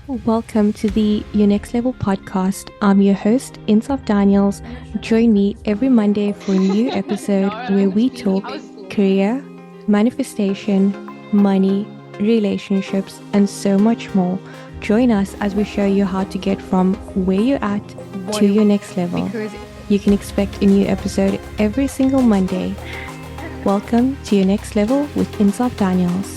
Welcome to the Your Next Level podcast. I'm your host, Insaf Daniels. Join me every Monday for a new episode where we talk career, manifestation, money, relationships, and so much more. Join us as we show you how to get from where you're at to your next level. You can expect a new episode every single Monday. Welcome to Your Next Level with Insaf Daniels.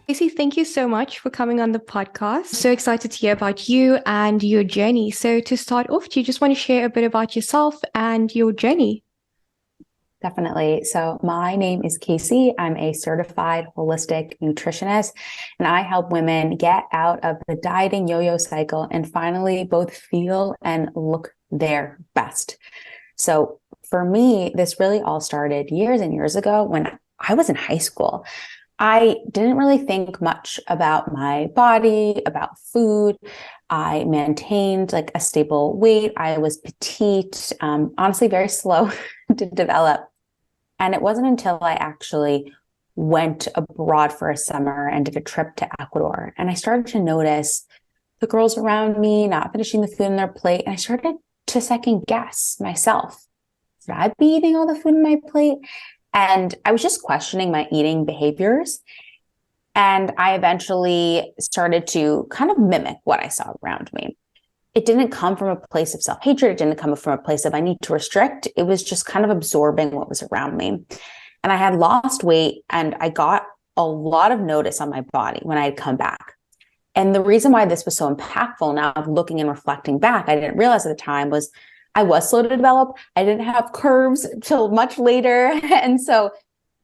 Casey, thank you so much for coming on the podcast. So excited to hear about you and your journey. So to start off, do you just want to share a bit about yourself and your journey? Definitely. So my name is Casey. I'm a certified holistic nutritionist, and I help women get out of the dieting yo-yo cycle and finally both feel and look their best. So for me, this really all started years and years ago when I was in high school. I didn't really think much about my body, about food. I maintained like a stable weight. I was petite, honestly, very slow to develop. And it wasn't until I actually went abroad for a summer and did a trip to Ecuador. And I started to notice the girls around me not finishing the food on their plate. And I started to second guess myself. Should I be eating all the food on my plate? And I was just questioning my eating behaviors. And I eventually started to kind of mimic what I saw around me. It didn't come from a place of self-hatred. It didn't come from a place of I need to restrict. It was just kind of absorbing what was around me. And I had lost weight and I got a lot of notice on my body when I had come back. And the reason why this was so impactful now, looking and reflecting back, I didn't realize at the time was I was slow to develop. I didn't have curves till much later. And so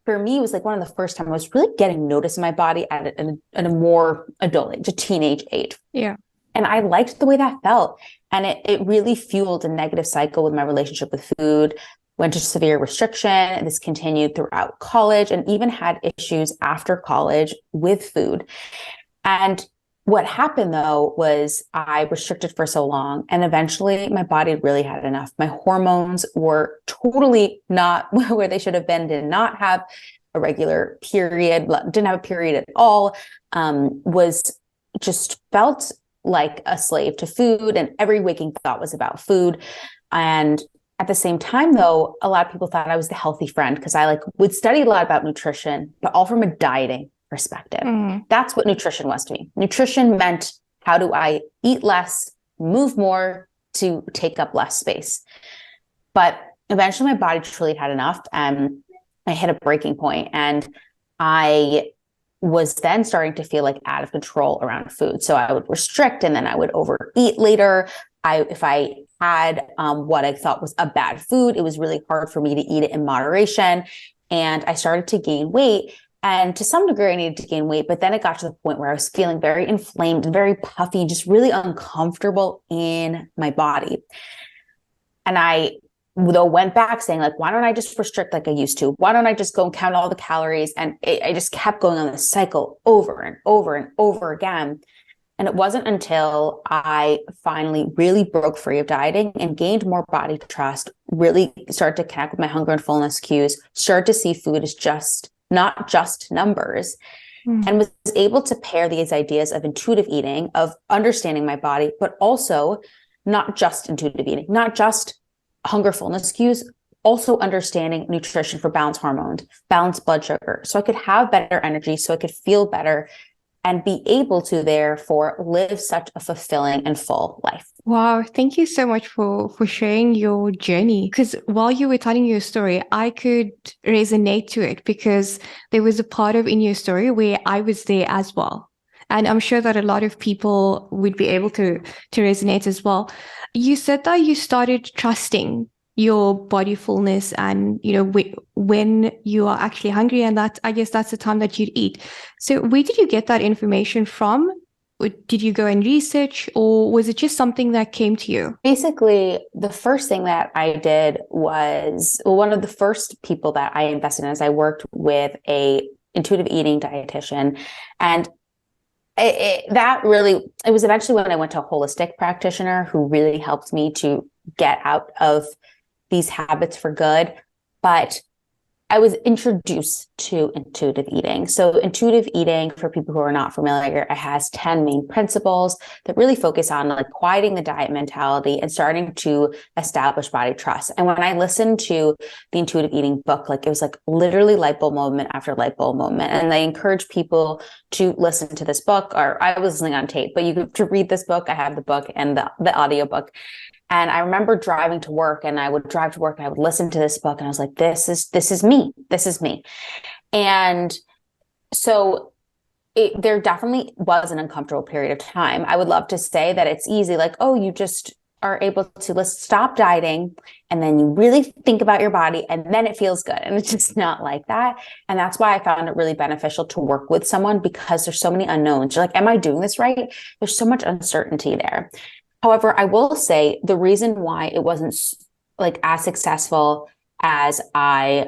for me, it was like one of the first time I was really getting notice in my body at a more adult age, a teenage age. Yeah. And I liked the way that felt. And it really fueled a negative cycle with my relationship with food, went to severe restriction. This continued throughout college and even had issues after college with food. And what happened though was I restricted for so long and eventually my body really had enough. My hormones were totally not where they should have been, did not have a regular period, didn't have a period at all, was just felt like a slave to food and every waking thought was about food. And at the same time though, a lot of people thought I was the healthy friend because I would study a lot about nutrition, but all from a dieting perspective. That's what nutrition was to me. Nutrition meant how do I eat less, move more to take up less space. But eventually my body truly had enough and I hit a breaking point and I was then starting to feel like out of control around food. So I would restrict and then I would overeat later. If I had what I thought was a bad food, it was really hard for me to eat it in moderation. And I started to gain weight. And to some degree, I needed to gain weight, but then it got to the point where I was feeling very inflamed and very puffy, just really uncomfortable in my body. And I, though, went back saying like, why don't I just restrict like I used to? Why don't I just go and count all the calories? And I just kept going on this cycle over and over and over again. And it wasn't until I finally really broke free of dieting and gained more body trust, really started to connect with my hunger and fullness cues, started to see food as not just numbers, and was able to pair these ideas of intuitive eating, of understanding my body, but also not just intuitive eating, not just hunger fullness cues, also understanding nutrition for balanced hormones, balanced blood sugar, so I could have better energy, so I could feel better and be able to therefore live such a fulfilling and full life. Wow, thank you so much for sharing your journey. Because while you were telling your story, I could resonate to it because there was a part of in your story where I was there as well. And I'm sure that a lot of people would be able to resonate as well. You said that you started trusting your body fullness and, when you are actually hungry, and that, I guess that's the time that you'd eat. So where did you get that information from? Did you go and research, or was it just something that came to you? Basically, the first thing that I did was, one of the first people that I invested in is I worked with a intuitive eating dietitian. And it was eventually when I went to a holistic practitioner who really helped me to get out of these habits for good. But I was introduced to intuitive eating. So intuitive eating, for people who are not familiar, it has 10 main principles that really focus on like quieting the diet mentality and starting to establish body trust. And when I listened to the intuitive eating book, like it was like literally light bulb moment after light bulb moment. And I encourage people to listen to this book, or I was listening on tape, but you could to read this book. I have the book and the audio book. And I remember driving to work, and I would drive to work and I would listen to this book, and I was like, this is me. This is me. And so there definitely was an uncomfortable period of time. I would love to say that it's easy, like, oh, you just are able to stop dieting and then you really think about your body and then it feels good. And it's just not like that. And that's why I found it really beneficial to work with someone, because there's so many unknowns. You're like, am I doing this right? There's so much uncertainty there. However, I will say the reason why it wasn't like as successful as I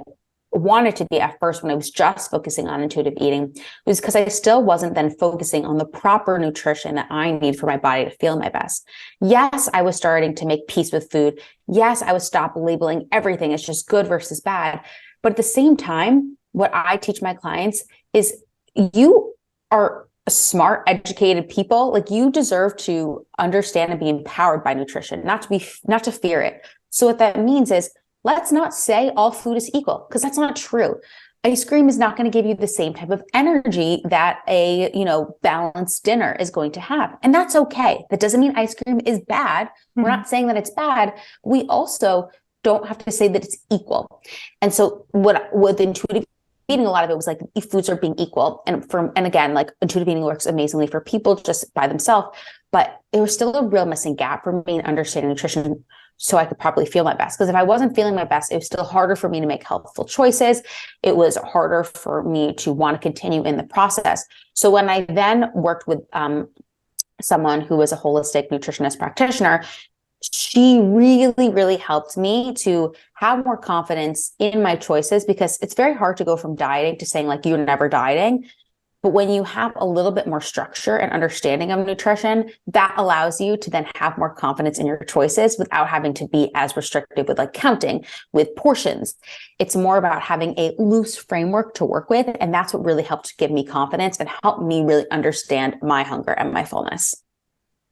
wanted to be at first when I was just focusing on intuitive eating was because I still wasn't then focusing on the proper nutrition that I need for my body to feel my best. Yes, I was starting to make peace with food. Yes, I would stop labeling everything as just good versus bad. But at the same time, what I teach my clients is you are smart, educated people. Like, you deserve to understand and be empowered by nutrition, not to fear it. So what that means is, let's not say all food is equal, because that's not true. Ice cream is not going to give you the same type of energy that a, balanced dinner is going to have. And that's okay. That doesn't mean ice cream is bad. Mm-hmm. We're not saying that it's bad. We also don't have to say that it's equal. And so with intuitive eating, a lot of it was like foods are being equal. And again, like intuitive eating works amazingly for people just by themselves, but it was still a real missing gap for me in understanding nutrition so I could probably feel my best. Because if I wasn't feeling my best, it was still harder for me to make healthful choices. It was harder for me to want to continue in the process. So when I then worked with someone who was a holistic nutritionist practitioner, she really, really helped me to have more confidence in my choices, because it's very hard to go from dieting to saying like, you're never dieting. But when you have a little bit more structure and understanding of nutrition, that allows you to then have more confidence in your choices without having to be as restrictive with like counting, with portions. It's more about having a loose framework to work with. And that's what really helped give me confidence and helped me really understand my hunger and my fullness.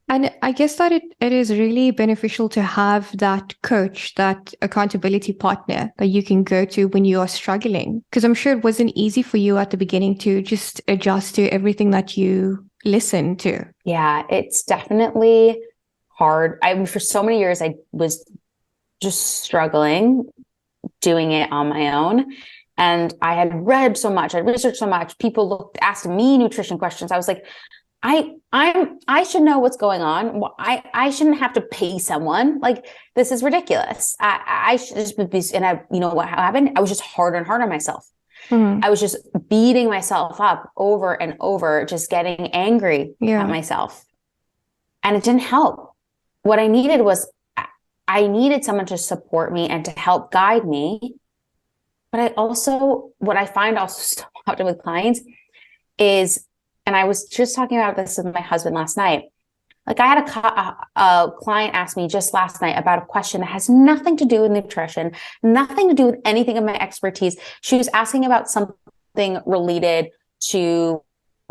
And I guess that it is really beneficial to have that coach, that accountability partner that you can go to when you are struggling. Because I'm sure it wasn't easy for you at the beginning to just adjust to everything that you listen to. Yeah, it's definitely hard. For so many years, I was just struggling doing it on my own. And I had read so much, I researched so much. People asked me nutrition questions. I was like, I should know what's going on. I shouldn't have to pay someone. Like, this is ridiculous. I should just be, and what happened? I was just harder and harder on myself. Mm-hmm. I was just beating myself up over and over, just getting angry at myself. And it didn't help. What I needed was, I needed someone to support me and to help guide me. But what I find also so often with clients is, and I was just talking about this with my husband last night. Like, I had a client ask me just last night about a question that has nothing to do with nutrition, nothing to do with anything of my expertise. She was asking about something related to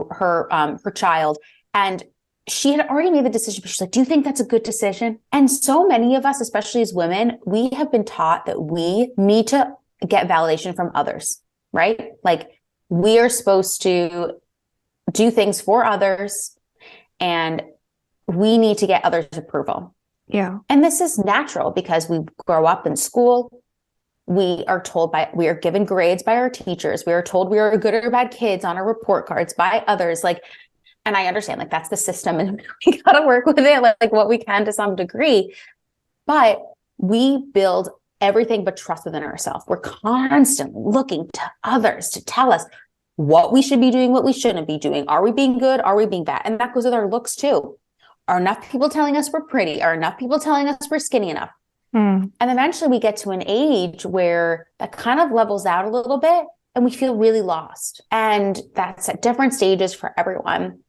her child. And she had already made the decision, but she's like, do you think that's a good decision? And so many of us, especially as women, we have been taught that we need to get validation from others, right? Like, we are supposed to do things for others, and we need to get others' approval. Yeah. And this is natural because we grow up in school. We are given grades by our teachers. We are told we are good or bad kids on our report cards by others. And I understand, like, that's the system and we got to work with it, like what we can to some degree. But we build everything but trust within ourselves. We're constantly looking to others to tell us what we should be doing, what we shouldn't be doing. Are we being good? Are we being bad? And that goes with our looks too. Are enough people telling us we're pretty? Are enough people telling us we're skinny enough? And eventually we get to an age where that kind of levels out a little bit and we feel really lost. And that's at different stages for everyone.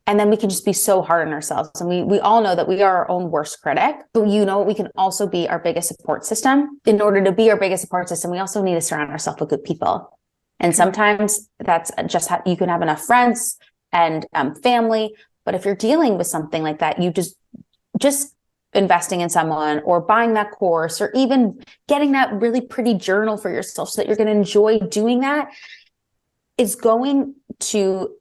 And then we can just be so hard on ourselves. And we all know that we are our own worst critic, but we can also be our biggest support system. In order to be our biggest support system, we also need to surround ourselves with good people. And sometimes that's just how you can have enough friends and family. But if you're dealing with something like that, you just investing in someone or buying that course or even getting that really pretty journal for yourself so that you're going to enjoy doing that is going to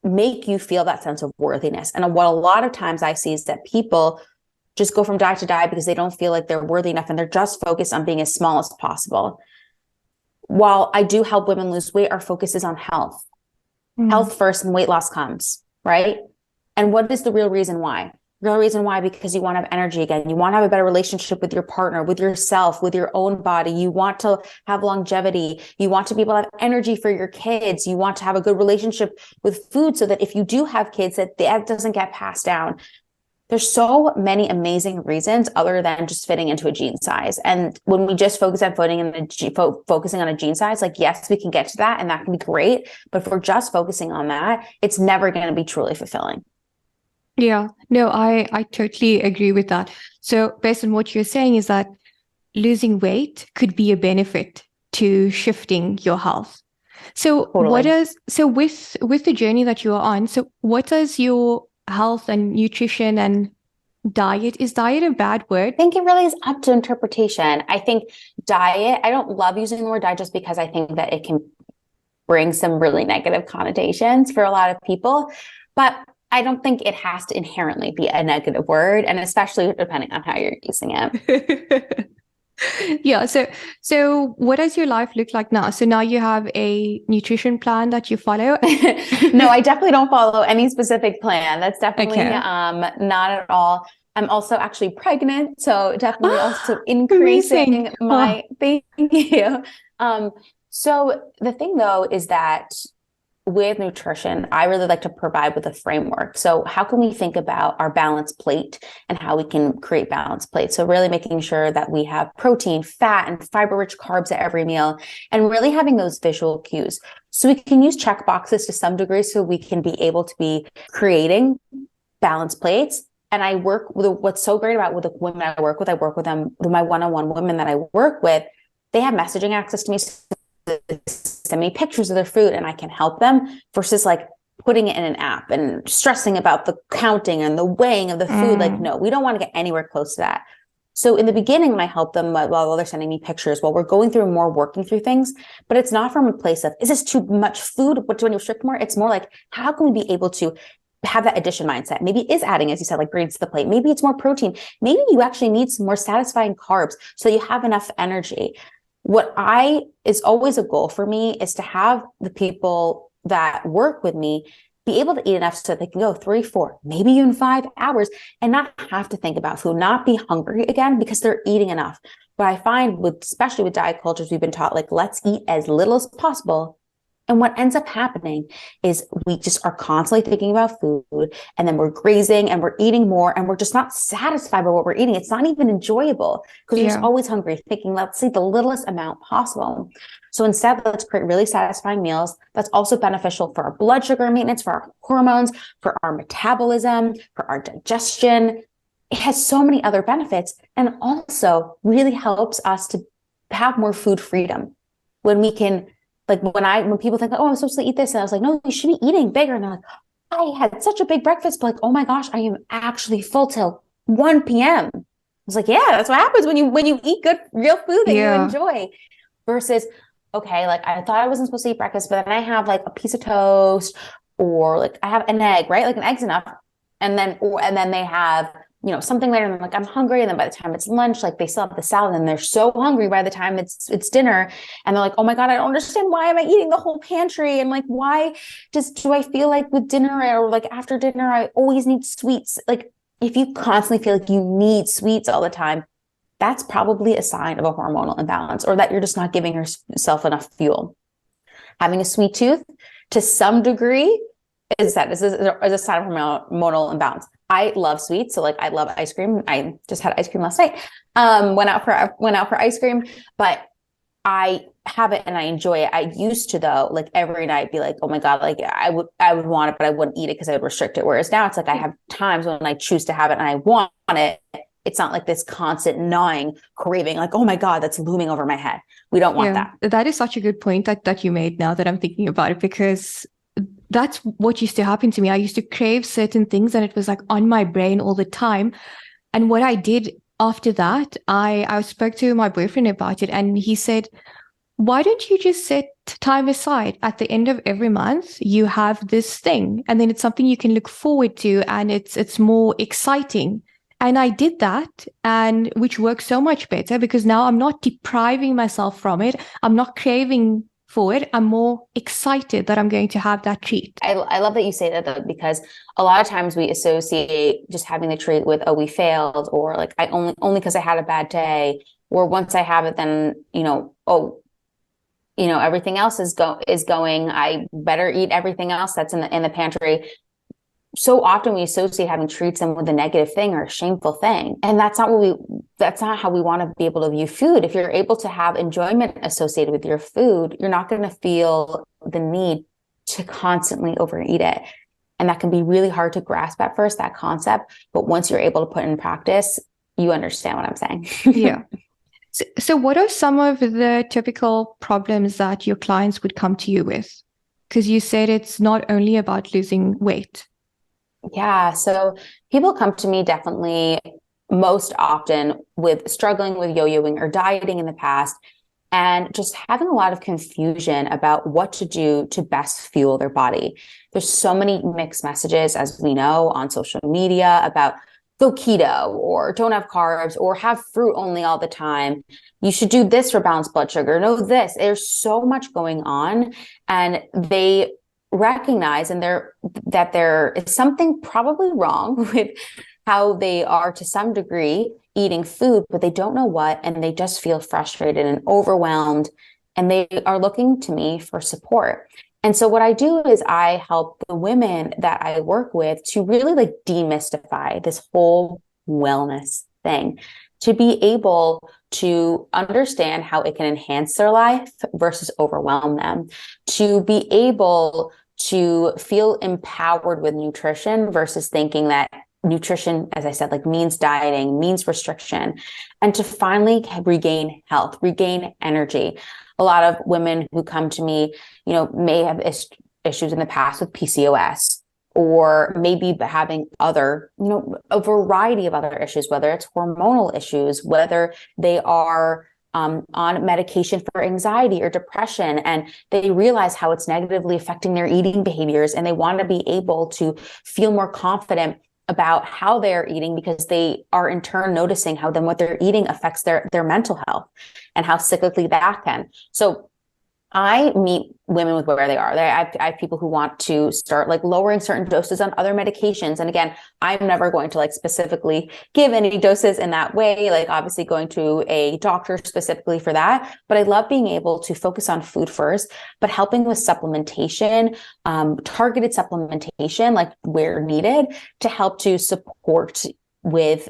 make you feel that sense of worthiness. And what a lot of times I see is that people just go from diet to diet because they don't feel like they're worthy enough and they're just focused on being as small as possible. While I do help women lose weight, our focus is on health. Health first and weight loss comes, right? And what is the real reason why? Real reason why, because you want to have energy again. You want to have a better relationship with your partner, with yourself, with your own body. You want to have longevity. You want to be able to have energy for your kids. You want to have a good relationship with food so that if you do have kids, that doesn't get passed down. There's so many amazing reasons other than just fitting into a jean size. And when we just focus on focusing on a jean size, like, yes, we can get to that and that can be great. But if we're just focusing on that, it's never going to be truly fulfilling. Yeah, no, I totally agree with that. So based on what you're saying is that losing weight could be a benefit to shifting your health. So Totally. with the journey that you are on, so what does your health and nutrition and diet, is diet a bad word? I think it really is up to interpretation. I think diet, I don't love using the word diet just because I think that it can bring some really negative connotations for a lot of people. But I don't think it has to inherently be a negative word, and especially depending on how you're using it. Yeah. So what does your life look like now? So now you have a nutrition plan that you follow? No, I definitely don't follow any specific plan. That's definitely Okay. not at all. I'm also actually pregnant, so definitely also Amazing. increasing Oh, my thank you. So the thing though is that with nutrition, I really like to provide with a framework. So how can we think about our balanced plate and how we can create balanced plates? So really making sure that we have protein, fat, and fiber-rich carbs at every meal, and really having those visual cues. So we can use check boxes to some degree so we can be able to be creating balanced plates. And I work with, what's so great about with the women I work with them, with my one-on-one women that I work with, they have messaging access to me. Send me pictures of their food and I can help them versus like putting it in an app and stressing about the counting and the weighing of the food. Like, no, we don't want to get anywhere close to that. So in the beginning, when I help them while they're sending me pictures, while we're going through more working through things, but it's not from a place of, is this too much food? What do I restrict more? It's more like, how can we be able to have that addition mindset? Maybe it is adding, as you said, like greens to the plate. Maybe it's more protein. Maybe you actually need some more satisfying carbs so you have enough energy. What is always a goal for me is to have the people that work with me be able to eat enough so that they can go 3, 4, maybe even 5 hours and not have to think about food, not be hungry again because they're eating enough. But I find especially with diet cultures, we've been taught like, let's eat as little as possible. And what ends up happening is we just are constantly thinking about food and then we're grazing and we're eating more and we're just not satisfied by what we're eating. It's not even enjoyable because we're just always hungry, thinking, let's eat the littlest amount possible. So instead, let's create really satisfying meals that's also beneficial for our blood sugar maintenance, for our hormones, for our metabolism, for our digestion. It has so many other benefits and also really helps us to have more food freedom when we can. Like when people think, oh, I'm supposed to eat this. And I was like, no, you should be eating bigger. And they're like, I had such a big breakfast, but like, oh my gosh, I am actually full till 1 p.m. I was like, yeah, that's what happens when you eat good, real food that you enjoy versus, okay, like I thought I wasn't supposed to eat breakfast, but then I have like a piece of toast or like I have an egg, right? Like an egg's enough. And then they have, something later and I'm like, I'm hungry. And then by the time it's lunch, like they still have the salad and they're so hungry by the time it's dinner. And they're like, oh my God, I don't understand. Why am I eating the whole pantry? And like, why do I feel like with dinner or like after dinner, I always need sweets? Like if you constantly feel like you need sweets all the time, that's probably a sign of a hormonal imbalance or that you're just not giving yourself enough fuel. Having a sweet tooth to some degree is a sign of hormonal imbalance. I love sweets. So like I love ice cream. I just had ice cream last night. Went out for ice cream, but I have it and I enjoy it. I used to, though, like every night be like, oh my God, like I would want it, but I wouldn't eat it because I would restrict it. Whereas now it's like I have times when I choose to have it and I want it. It's not like this constant gnawing craving, like, oh my God, that's looming over my head. We don't want that. That is such a good point that you made now that I'm thinking about it, because that's what used to happen to me. I used to crave certain things and it was like on my brain all the time. And what I did after that, I spoke to my boyfriend about it, and he said, why don't you just set time aside at the end of every month? You have this thing, and then it's something you can look forward to, and it's more exciting. And I did that, and which works so much better because now I'm not depriving myself from it. I'm not craving for it. I'm more excited that I'm going to have that treat. I love that you say that, though, because a lot of times we associate just having the treat with, oh, we failed, or like I only because I had a bad day, or once I have it, then, everything else is going. I better eat everything else that's in the pantry. So often we associate having treats them with a negative thing or a shameful thing. And that's not how we want to be able to view food. If you're able to have enjoyment associated with your food, you're not going to feel the need to constantly overeat it. And that can be really hard to grasp at first, that concept. But once you're able to put it in practice, you understand what I'm saying. Yeah. So what are some of the typical problems that your clients would come to you with? Because you said it's not only about losing weight. Yeah. So people come to me definitely most often with struggling with yo-yoing or dieting in the past, and just having a lot of confusion about what to do to best fuel their body. There's so many mixed messages, as we know, on social media about go keto or don't have carbs or have fruit only all the time. You should do this for balanced blood sugar. No, this. There's so much going on, and they recognize that there is something probably wrong with how they are to some degree eating food, but they don't know what, and they just feel frustrated and overwhelmed, and they are looking to me for support. And so what I do is I help the women that I work with to really like demystify this whole wellness thing, to be able to understand how it can enhance their life versus overwhelm them, to be able to feel empowered with nutrition versus thinking that nutrition, as I said, like means dieting, means restriction, and to finally regain health, regain energy. A lot of women who come to me, may have issues in the past with PCOS, or maybe having other, a variety of other issues, whether it's hormonal issues, whether they are on medication for anxiety or depression, and they realize how it's negatively affecting their eating behaviors, and they want to be able to feel more confident about how they're eating, because they are in turn noticing how then what they're eating affects their mental health and how cyclically that can. So I meet women with where they are. I have people who want to start like lowering certain doses on other medications. And again, I'm never going to like specifically give any doses in that way, like obviously going to a doctor specifically for that. But I love being able to focus on food first, but helping with supplementation, targeted supplementation, like where needed, to help to support with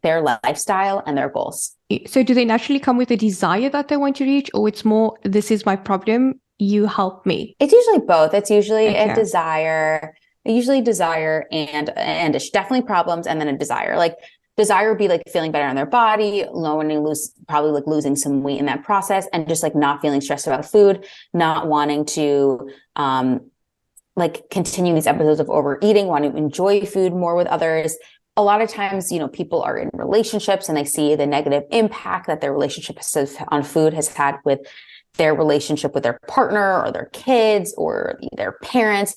their lifestyle and their goals. So do they naturally come with a desire that they want to reach, or it's more, this is my problem, you help me? It's usually both. It's usually a desire, and it's definitely problems, and then a desire. Like desire would be like feeling better in their body, probably like losing some weight in that process, and just like not feeling stressed about food, not wanting to like continue these episodes of overeating, wanting to enjoy food more with others. A lot of times, people are in relationships and they see the negative impact that their relationship on food has had with their relationship with their partner or their kids or their parents.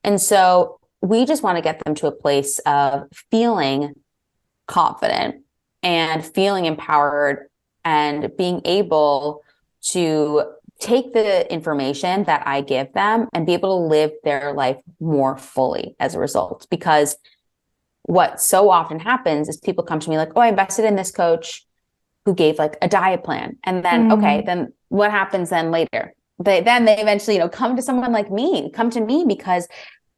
And so we just want to get them to a place of feeling confident and feeling empowered and being able to take the information that I give them and be able to live their life more fully as a result. Because what so often happens is people come to me like, oh, I invested in this coach who gave like a diet plan. And then, okay, then what happens then later? They eventually, come to someone like me, come to me, because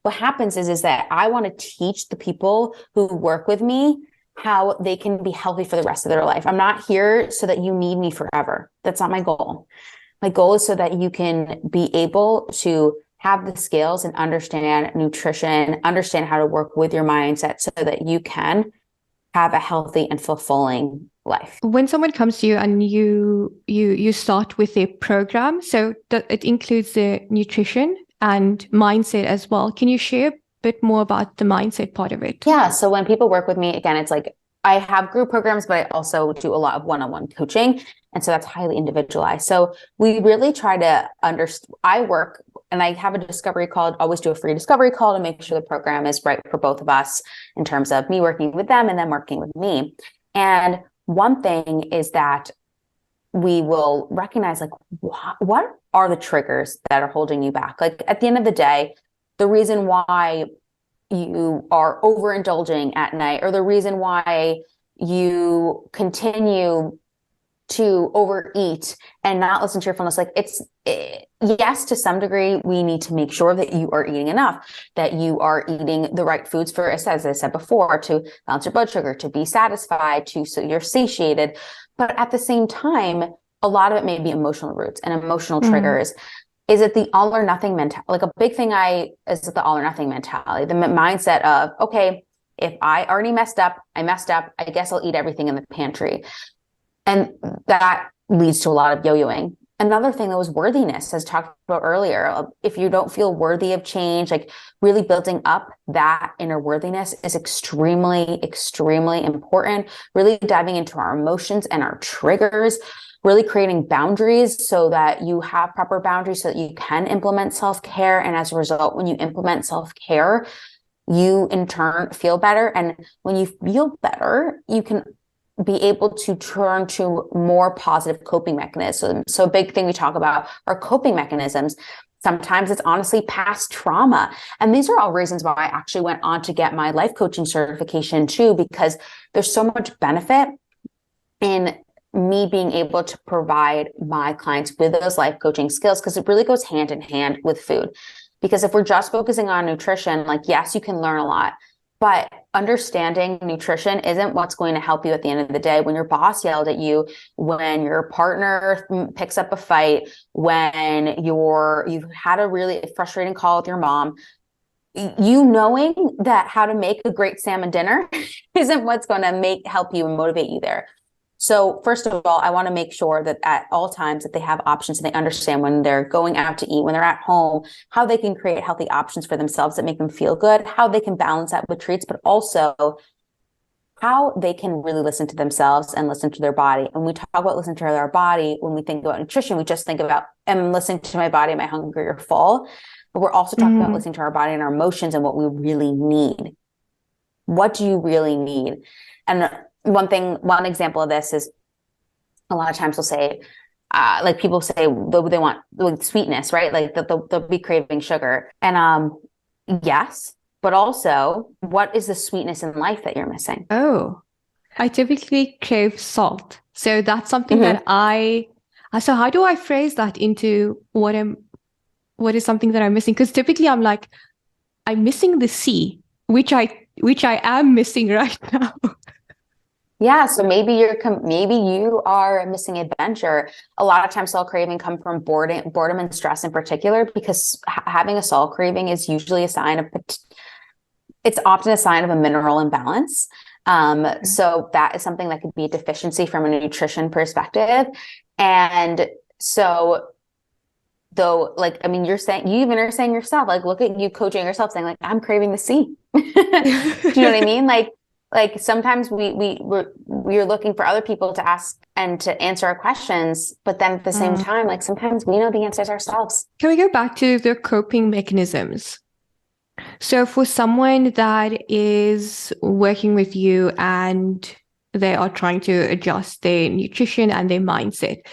what happens is that I want to teach the people who work with me how they can be healthy for the rest of their life. I'm not here so that you need me forever. That's not my goal. My goal is so that you can be able to have the skills and understand nutrition, understand how to work with your mindset so that you can have a healthy and fulfilling life. When someone comes to you and you start with a program, so it includes the nutrition and mindset as well. Can you share a bit more about the mindset part of it? Yeah. So when people work with me, again, it's like I have group programs, but I also do a lot of one-on-one coaching. And so that's highly individualized. So we really try to understand, I work and I have a discovery call, always do a free discovery call to make sure the program is right for both of us in terms of me working with them and them working with me. And one thing is that we will recognize like, what are the triggers that are holding you back? Like at the end of the day, the reason why you are overindulging at night, or the reason why you continue to overeat and not listen to your fullness, like yes, to some degree, we need to make sure that you are eating enough, that you are eating the right foods for, as I said before, to balance your blood sugar, to be satisfied, so you're satiated. But at the same time, a lot of it may be emotional roots and emotional triggers. Is it the all or nothing mentality? Like a big thing is the all or nothing mentality, the mindset of, okay, if I already messed up, I guess I'll eat everything in the pantry. And that leads to a lot of yo-yoing. Another thing that was worthiness, as talked about earlier. If you don't feel worthy of change, like really building up that inner worthiness is extremely, extremely important. Really diving into our emotions and our triggers, really creating boundaries so that you have proper boundaries so that you can implement self-care. And as a result, when you implement self-care, you in turn feel better. And when you feel better, you can be able to turn to more positive coping mechanisms. So a big thing we talk about are coping mechanisms. Sometimes it's honestly past trauma. And these are all reasons why I actually went on to get my life coaching certification too, because there's so much benefit in me being able to provide my clients with those life coaching skills, because it really goes hand in hand with food. Because if we're just focusing on nutrition, like, yes, you can learn a lot, but understanding nutrition isn't what's going to help you at the end of the day. When your boss yelled at you, when your partner picks up a fight, when you've had a really frustrating call with your mom, you knowing that how to make a great salmon dinner isn't what's going to help you and motivate you there. So first of all, I want to make sure that at all times that they have options and they understand when they're going out to eat, when they're at home, how they can create healthy options for themselves that make them feel good, how they can balance that with treats, but also how they can really listen to themselves and listen to their body. And we talk about listening to their body, when we think about nutrition, we just think about, am I listening to my body? Am I hungry or full? But we're also talking about listening to our body and our emotions and what we really need. What do you really need? And one example of this is a lot of times we'll say, like people say they want sweetness, right? Like they'll be craving sugar. And yes, but also what is the sweetness in life that you're missing? Oh, I typically crave salt. So that's something that so how do I phrase that into what is something that I'm missing? Because typically I'm like, I'm missing the C, which I am missing right now. Yeah, so maybe you are missing adventure. A lot of times salt craving come from boredom and stress in particular, because having a salt craving is usually it's often a sign of a mineral imbalance. So that is something that could be a deficiency from a nutrition perspective. And so though, like, I mean, you even are saying yourself, like, look at you coaching yourself saying like, I'm craving the C. Do you know what I mean? Like sometimes we're looking for other people to ask and to answer our questions, but then at the same time, like sometimes we know the answers ourselves. Can we go back to the coping mechanisms? So for someone that is working with you and they are trying to adjust their nutrition and their mindset,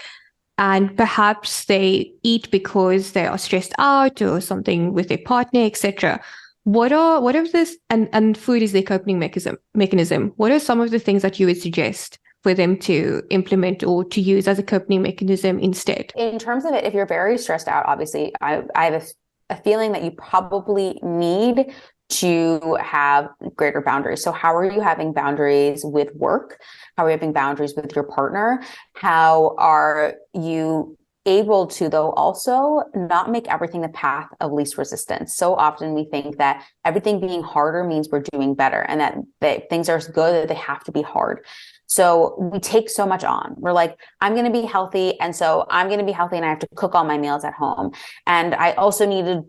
and perhaps they eat because they are stressed out or something with their partner, etc. What are this and food is their coping mechanism. What are some of the things that you would suggest for them to implement or to use as a coping mechanism instead? In terms of it, if you're very stressed out, obviously I have a feeling that you probably need to have greater boundaries. So how are you having boundaries with work? How are you having boundaries with your partner? How are you able to, though, also not make everything the path of least resistance. So often we think that everything being harder means we're doing better, and that things are so good that they have to be hard. So we take so much on. We're like, I'm going to be healthy. And so I'm going to be healthy and I have to cook all my meals at home. And I also need to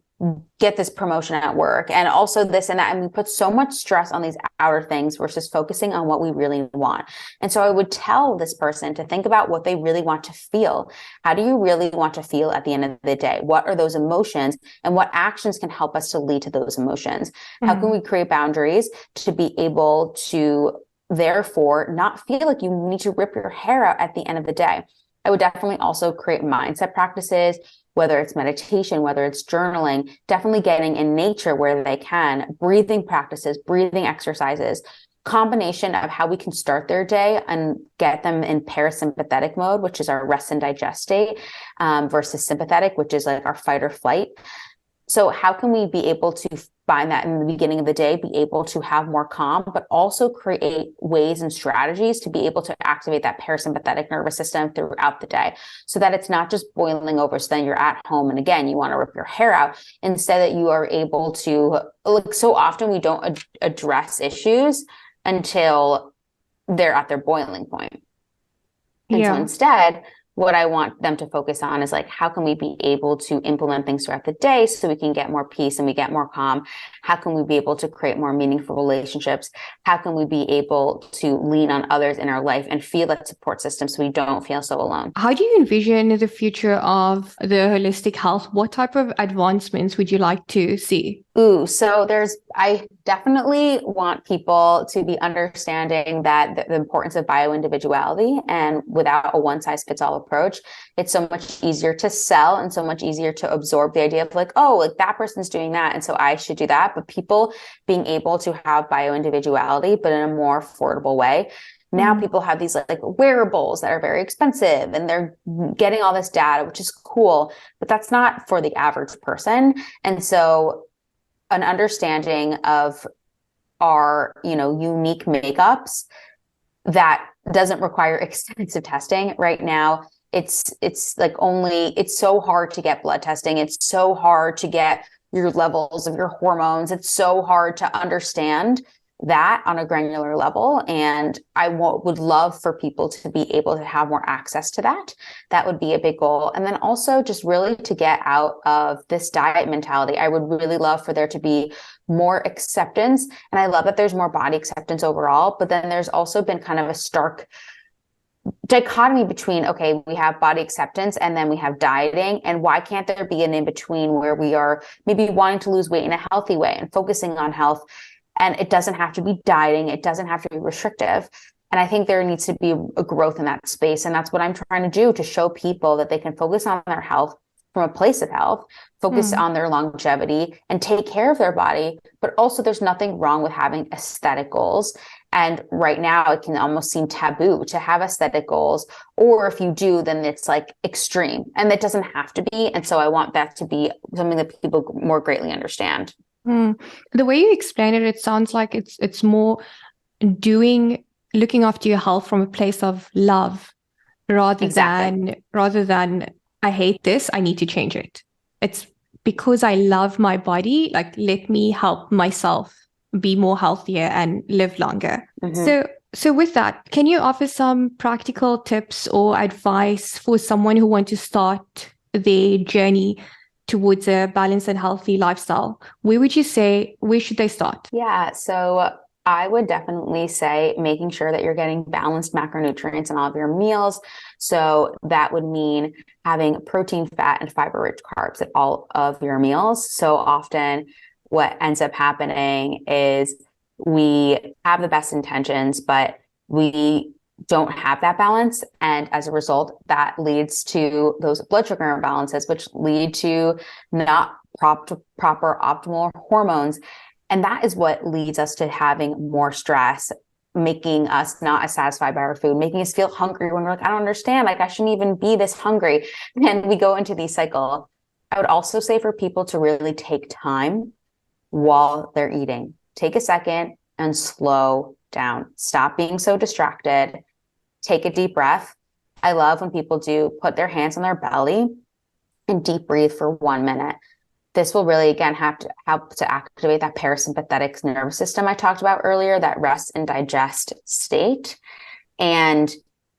get this promotion at work and also this and that. And we put so much stress on these outer things versus focusing on what we really want. And so I would tell this person to think about what they really want to feel. How do you really want to feel at the end of the day? What are those emotions and what actions can help us to lead to those emotions? How can we create boundaries to be able to therefore not feel like you need to rip your hair out at the end of the day? I would definitely also create mindset practices, whether it's meditation, whether it's journaling, definitely getting in nature where they can, breathing practices, breathing exercises, combination of how we can start their day and get them in parasympathetic mode, which is our rest and digest state, versus sympathetic, which is like our fight or flight. So how can we be able to find that in the beginning of the day, be able to have more calm, but also create ways and strategies to be able to activate that parasympathetic nervous system throughout the day so that it's not just boiling over. So then you're at home and again, you want to rip your hair out. Instead that you are able to, like so often we don't address issues until they're at their boiling point. And so instead, what I want them to focus on is like, how can we be able to implement things throughout the day so we can get more peace and we get more calm? How can we be able to create more meaningful relationships? How can we be able to lean on others in our life and feel that support system so we don't feel so alone? How do you envision the future of the holistic health? What type of advancements would you like to see? So I definitely want people to be understanding that the importance of bio-individuality, and without a one-size-fits-all approach, it's so much easier to sell and so much easier to absorb the idea of like, oh, like that person's doing that, and so I should do that. But people being able to have bio-individuality, but in a more affordable way. Now people have these like wearables that are very expensive and they're getting all this data, which is cool, but that's not for the average person. And so an understanding of our, unique makeups that doesn't require extensive testing right now. It's so hard to get blood testing. It's so hard to get your levels of your hormones. It's so hard to understand that on a granular level. And I would love for people to be able to have more access to that. That would be a big goal. And then also just really to get out of this diet mentality. I would really love for there to be more acceptance. And I love that there's more body acceptance overall, but then there's also been kind of a stark dichotomy between, okay, we have body acceptance and then we have dieting. And why can't there be an in-between where we are maybe wanting to lose weight in a healthy way and focusing on health? And it doesn't have to be dieting. It doesn't have to be restrictive. And I think there needs to be a growth in that space. And that's what I'm trying to do, to show people that they can focus on their health from a place of health, focus on their longevity and take care of their body. But also there's nothing wrong with having aesthetic goals. And right now it can almost seem taboo to have aesthetic goals. Or if you do, then it's like extreme, and that doesn't have to be. And so I want that to be something that people more greatly understand. The way you explain it, it sounds like it's more looking after your health from a place of love rather than I hate this, I need to change it. It's because I love my body, like let me help myself be more healthier and live longer. So with that, can you offer some practical tips or advice for someone who wants to start their journey towards a balanced and healthy lifestyle? Where should they start? Yeah, so I would definitely say making sure that you're getting balanced macronutrients in all of your meals. So that would mean having protein, fat, and fiber-rich carbs at all of your meals. So often what ends up happening is we have the best intentions, but we don't have that balance. And as a result, that leads to those blood sugar imbalances, which lead to not proper optimal hormones. And that is what leads us to having more stress, making us not as satisfied by our food, making us feel hungry when we're like, I don't understand, like I shouldn't even be this hungry. And we go into these cycles. I would also say for people to really take time while they're eating. Take a second and slow down. Stop being so distracted. Take a deep breath I love when people do put their hands on their belly and deep breathe for 1 minute. This will really, again, have to help to activate that parasympathetic nervous system I talked about earlier, that rest and digest state. And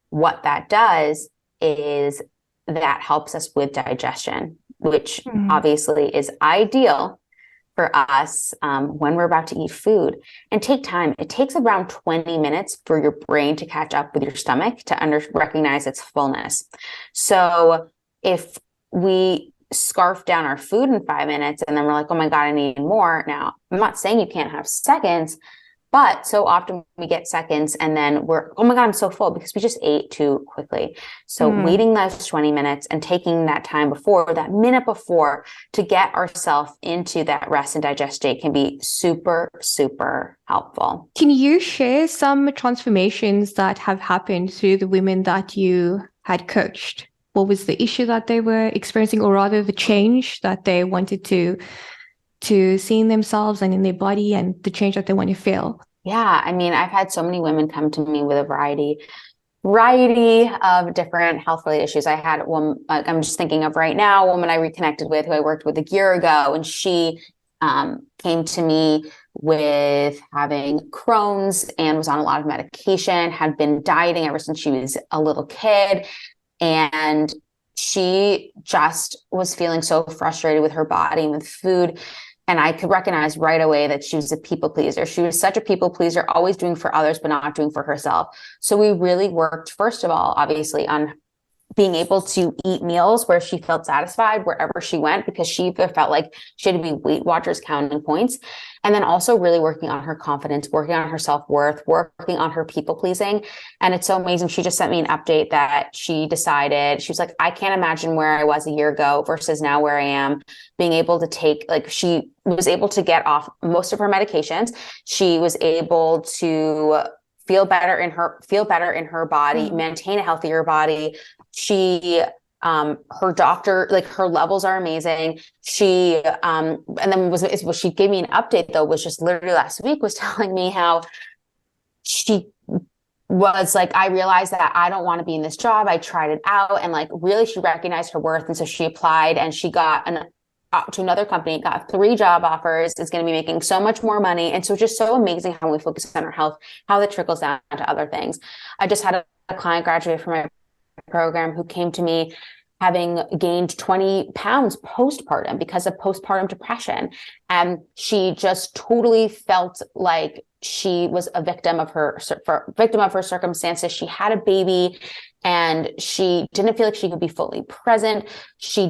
what that does is that helps us with digestion, which obviously is ideal for us when we're about to eat food. And take time. It takes around 20 minutes for your brain to catch up with your stomach to recognize its fullness. So if we scarf down our food in 5 minutes and then we're like, oh my God, I need more. Now, I'm not saying you can't have seconds, but so often we get seconds and then we're, oh my God, I'm so full because we just ate too quickly. So waiting those 20 minutes and taking that time before, that minute before, to get ourselves into that rest and digest state can be super, super helpful. Can you share some transformations that have happened through the women that you had coached? What was the issue that they were experiencing, or rather the change that they wanted to see in themselves and in their body, and the change that they want to feel? Yeah, I mean, I've had so many women come to me with a variety of different health-related issues. I had one, I'm just thinking of right now, a woman I reconnected with who I worked with a year ago, and she came to me with having Crohn's and was on a lot of medication, had been dieting ever since she was a little kid. And she just was feeling so frustrated with her body and with food. And I could recognize right away that she was a people pleaser. She was such a people pleaser, always doing for others, but not doing for herself. So we really worked, first of all, obviously, on being able to eat meals where she felt satisfied wherever she went, because she felt like she had to be Weight Watchers counting points. And then also really working on her confidence, working on her self-worth, working on her people pleasing. And it's so amazing. She just sent me an update that she decided, she was like, I can't imagine where I was a year ago versus now where I am, being able to take, like, she was able to get off most of her medications. She was able to feel better in her body, maintain a healthier body. She, her doctor, like, her levels are amazing. She, and then what she gave me an update though, was just literally last week, was telling me how she was like, I realized that I don't want to be in this job. I tried it out, and like, really, she recognized her worth. And so she applied and she got to another company, got 3 job offers, is going to be making so much more money. And so just so amazing how we focus on our health, how that trickles down to other things. I just had a client graduate from my program who came to me having gained 20 pounds postpartum because of postpartum depression. And she just totally felt like she was a victim of her circumstances. She had a baby and she didn't feel like she could be fully present. She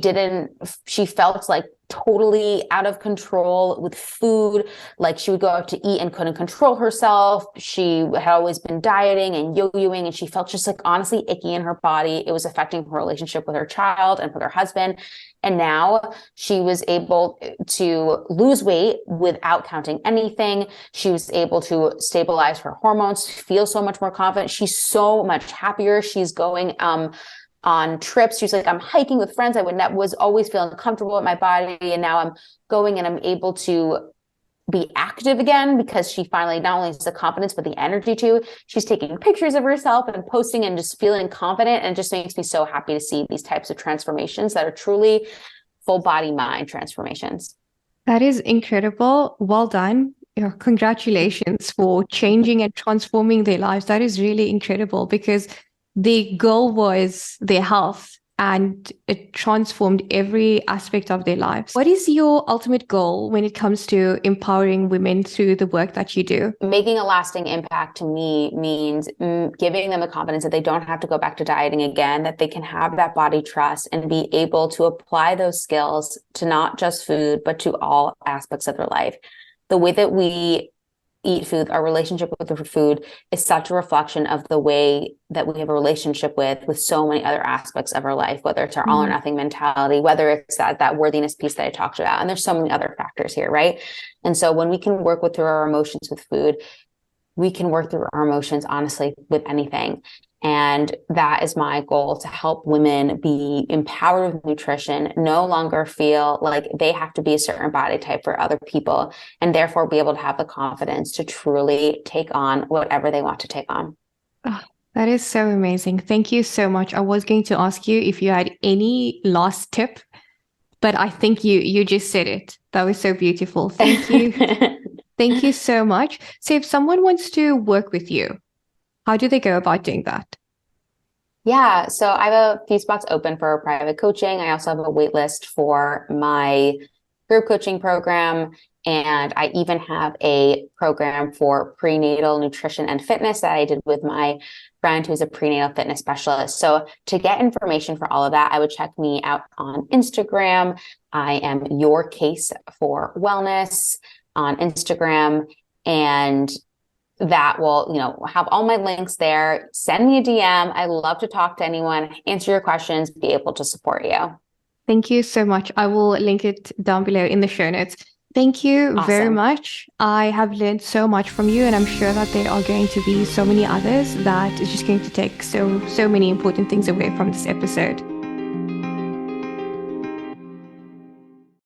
felt like totally out of control with food. Like, she would go out to eat and couldn't control herself. She had always been dieting and yo-yoing, and she felt just like honestly icky in her body. It was affecting her relationship with her child and with her husband. And now she was able to lose weight without counting anything. She was able to stabilize her hormones, feel so much more confident. She's so much happier. She's going on trips. She's like, I'm hiking with friends. I was always feeling comfortable with my body. And now I'm going and I'm able to be active again, because she finally not only has the confidence, but the energy too. She's taking pictures of herself and posting and just feeling confident. And it just makes me so happy to see these types of transformations that are truly full body mind transformations. That is incredible. Well done. Congratulations for changing and transforming their lives. That is really incredible, because the goal was their health and it transformed every aspect of their lives. What is your ultimate goal when it comes to empowering women through the work that you do? Making a lasting impact to me means giving them the confidence that they don't have to go back to dieting again, that they can have that body trust and be able to apply those skills to not just food, but to all aspects of their life. The way that we eat food, our relationship with the food, is such a reflection of the way that we have a relationship with so many other aspects of our life, whether it's our all or nothing mentality, whether it's that worthiness piece that I talked about. And there's so many other factors here, right? And so when we can work through our emotions with food, we can work through our emotions, honestly, with anything. And that is my goal, to help women be empowered with nutrition, no longer feel like they have to be a certain body type for other people, and therefore be able to have the confidence to truly take on whatever they want to take on. Oh, That is so amazing. Thank you so much. I was going to ask you if you had any last tip, but I think you just said it. That was so beautiful. Thank you. Thank you so much. So if someone wants to work with you, how do they go about doing that? Yeah, so I have a few spots open for private coaching. I also have a wait list for my group coaching program. And I even have a program for prenatal nutrition and fitness that I did with my friend who's a prenatal fitness specialist. So to get information for all of that, I would check me out on Instagram. I am Your Case for Wellness on Instagram. And that will, have all my links there. Send me a DM. I love to talk to anyone, answer your questions, be able to support you. Thank you so much. I will link it down below in the show notes. Thank you very Awesome. much. I have learned so much from you, and I'm sure that there are going to be so many others that is just going to take so many important things away from this episode.